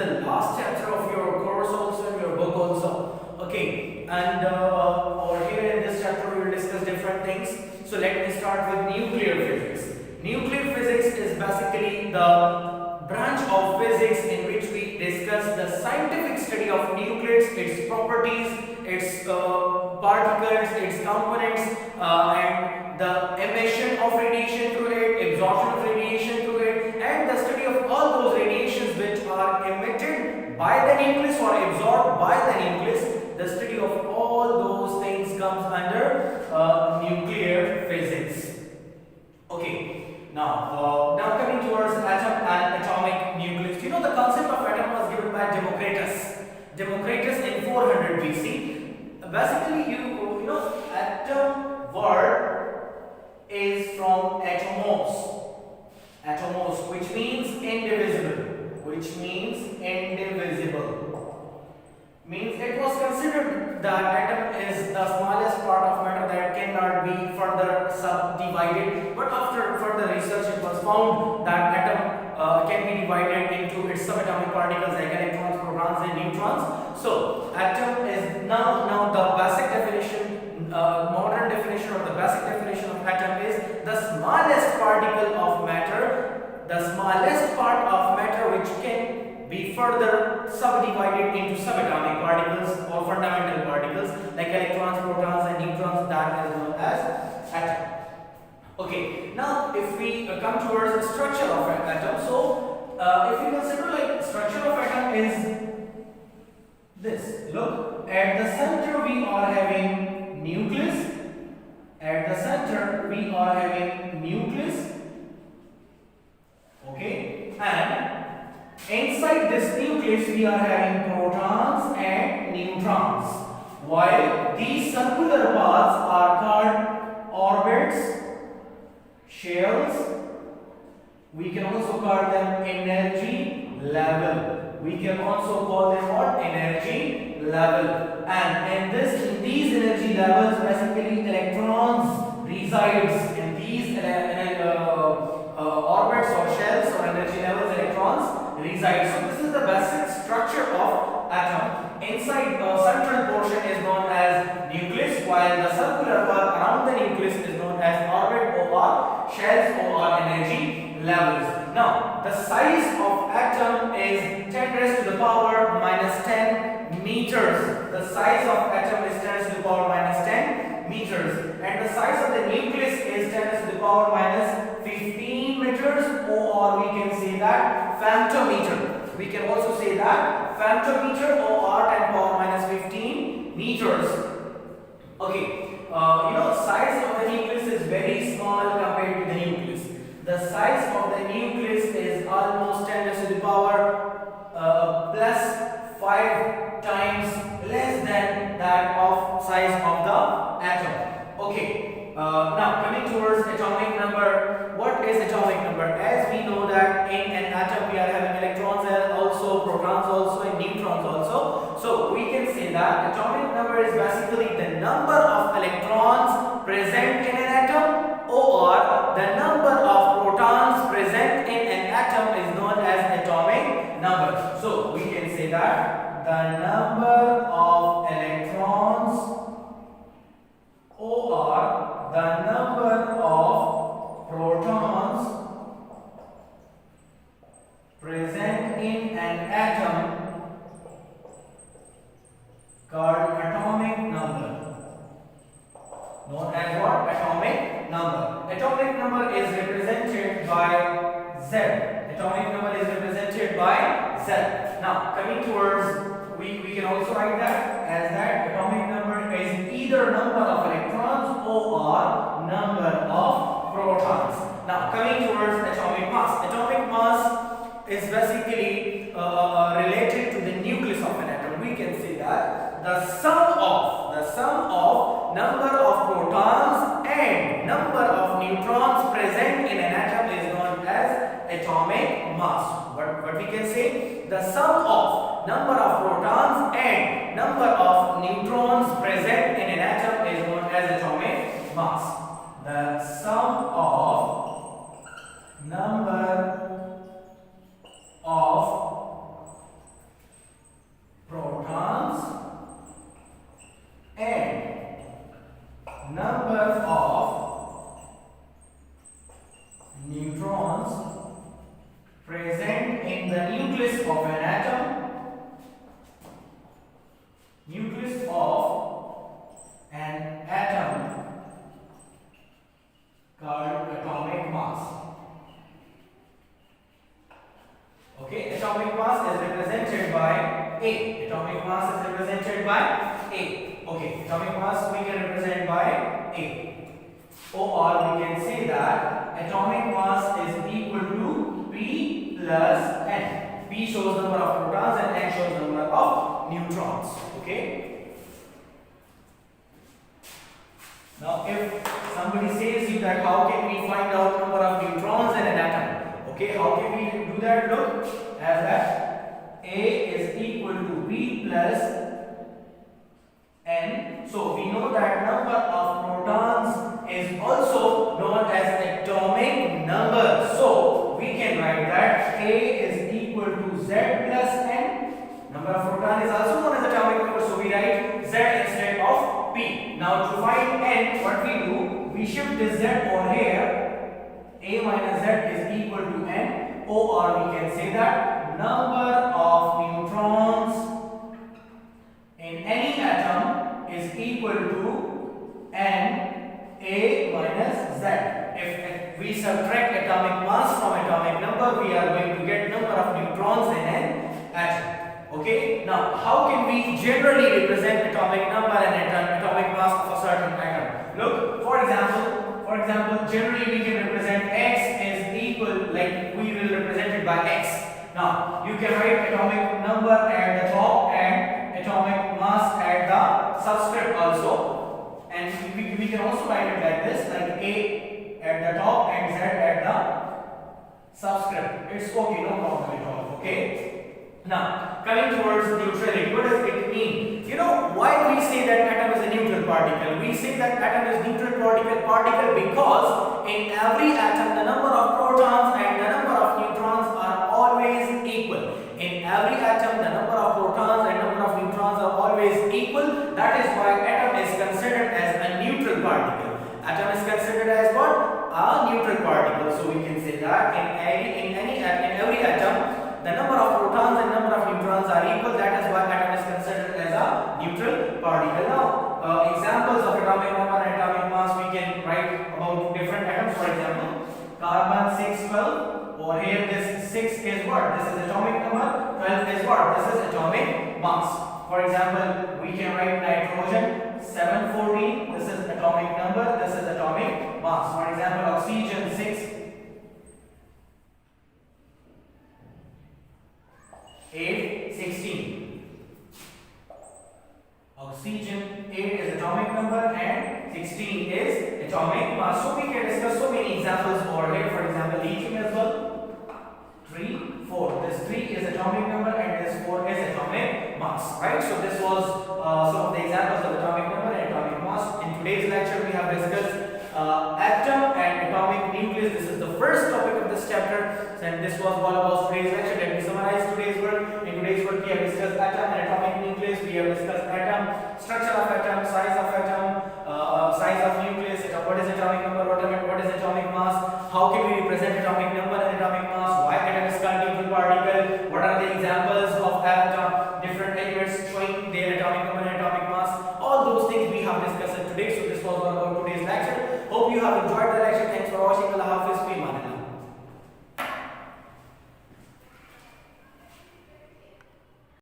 the last chapter of your course also, in your book also. Okay, and over here in this chapter we will discuss different things. So let me start with nuclear physics. Nuclear physics is basically the branch of physics in which we discuss the scientific study of nucleus, its properties, its particles, its components, and the emission of radiation through it, absorption of radiation through it, and the study of all those radiations which are emitted by the nucleus or absorbed by the nucleus. The study of all those things comes under nuclear physics. Okay, now coming towards atom and atomic nucleus. You know, the concept of atom was given by Democritus in 400 BC. Basically, you know, atom word is from atomos, which means indivisible. Means it was considered that atom is the smallest part of matter that cannot be further subdivided, but after further research it was found that atom can be divided into its subatomic particles like electrons, protons and neutrons. So atom is now the basic definition, modern definition or the basic definition of atom is the smallest particle of matter, the smallest part of matter which can be further subdivided into subatomic particles or fundamental particles like electrons, protons and neutrons, that is known as atom. Okay, now if we come towards the structure of an atom, so if you consider like structure of atom is this. Look, at the center we are having nucleus. Okay, and inside this nucleus we are having protons and neutrons, while these circular paths are called orbits, shells. We can also call them energy level. Energy level. And in these energy levels, basically electrons resides in these orbits or shells or energy levels. Electrons reside. So this is the basic structure of atom. Inside the central portion is known as nucleus, while the circular part around the nucleus is known as orbit or shells or energy levels. Now the size of atom is 10 raised to the power minus 10 meters. The size of atom is 10 raised to the power minus 10 meters, and the size of the nucleus is 10 raised to the power minus 15 meters, or we can say that femtometer. We can also say that femtometer or 10 power minus 15 meters. Okay, you know, size of the nucleus is very small compared to the nucleus. The size of the nucleus is almost 10 raised to the power plus 5 times less than that of size of the atom. Okay, now coming towards atomic number. What is atomic number? As we know that in an atom we are having electrons also, protons also and neutrons also. So we can say that atomic number is basically the number of electrons present in an atom, or the number of protons present in an atom is known as atomic number. So we can say that the number of electrons or the number of protons present in an atom called atomic number. Known as what? Atomic number. Atomic number is represented by Z. Atomic number is represented by Z. Now coming towards, we can also write that as that atomic number is either number of electrons or number of protons. Now coming towards atomic mass. Atomic mass is basically related to the nucleus of an atom. We can say that the sum of number of protons and number of neutrons present in an atom is known as atomic mass. What we can say? The sum of number of protons and number of neutrons present in an atom is known as atomic mass. The sum of number of Atomic mass we can represent by A. Or we can say that atomic mass is equal to P plus N. P shows number of protons and N shows number of neutrons. Okay. Now, if somebody says you that how can we find out number of neutrons in an atom? Okay, how can we do that? Look, as that A is equal to P plus N. So we know that number of protons is also known as atomic number. So we can write that A is equal to Z plus N. Number of protons is also known as atomic number. So we write Z instead of P. Now to find N, what we do? We shift this Z over here. A minus Z is equal to N. Or we can say that number of neutrons in any atom is equal to N A minus Z. If we subtract atomic mass from atomic number, we are going to get number of neutrons in an atom. Okay. Now, how can we generally represent atomic number and atomic mass of a certain atom? Look, for example, generally we can represent X is equal, like we will represent it by X. Now, you can write atomic number at the top and atomic mass at the subscript also, and we can also write it like this, like A at the top and Z at the subscript. It's okay, no problem at all. Okay. Now, coming towards neutrality, what does it mean? You know why we say that atom is a neutral particle? We say that atom is neutral particle because in every atom the number of protons and the number of neutrons are always equal. In every atom the number of protons and number of neutrons are always equal. That is why atom is considered as a neutral particle. Atom is considered as what? A neutral particle. So we can say that in every atom the number of protons and number of neutrons are equal. That is why atom is considered as a neutral particle. Now, examples of atomic number and atomic mass we can write about different atoms. For example, carbon 612. Over here, this 6 is what? This is atomic number. 12 is what? This is atomic mass. For example, we can write nitrogen 714. This is atomic number. This is atomic mass. For example, oxygen 6. 816. Oxygen 8 is atomic number and 16 is atomic mass. So we can discuss so many examples over here. For example, lithium as well. 3, 4. This 3 is atomic number and this 4 is atomic mass. Right? So this was some of the examples of atomic number and atomic mass. In today's lecture, we have discussed atom and atomic nucleus. This is the first topic of this chapter, and this was all about today's lecture. Let me summarize today's work. In today's work, we have discussed atom and atomic nucleus. We have discussed atom, structure of atom, size of nucleus, what is atomic number, what is atomic mass, how can we represent atomic number and atomic mass, why atom is called neutral particle, what are the examples of atom, different elements showing their atomic number and atomic mass. All those things we have discussed today. So this was all about today's lecture. Hope you have enjoyed the lecture. Thanks for watching. Allah Hafiz. Fi Amanillah.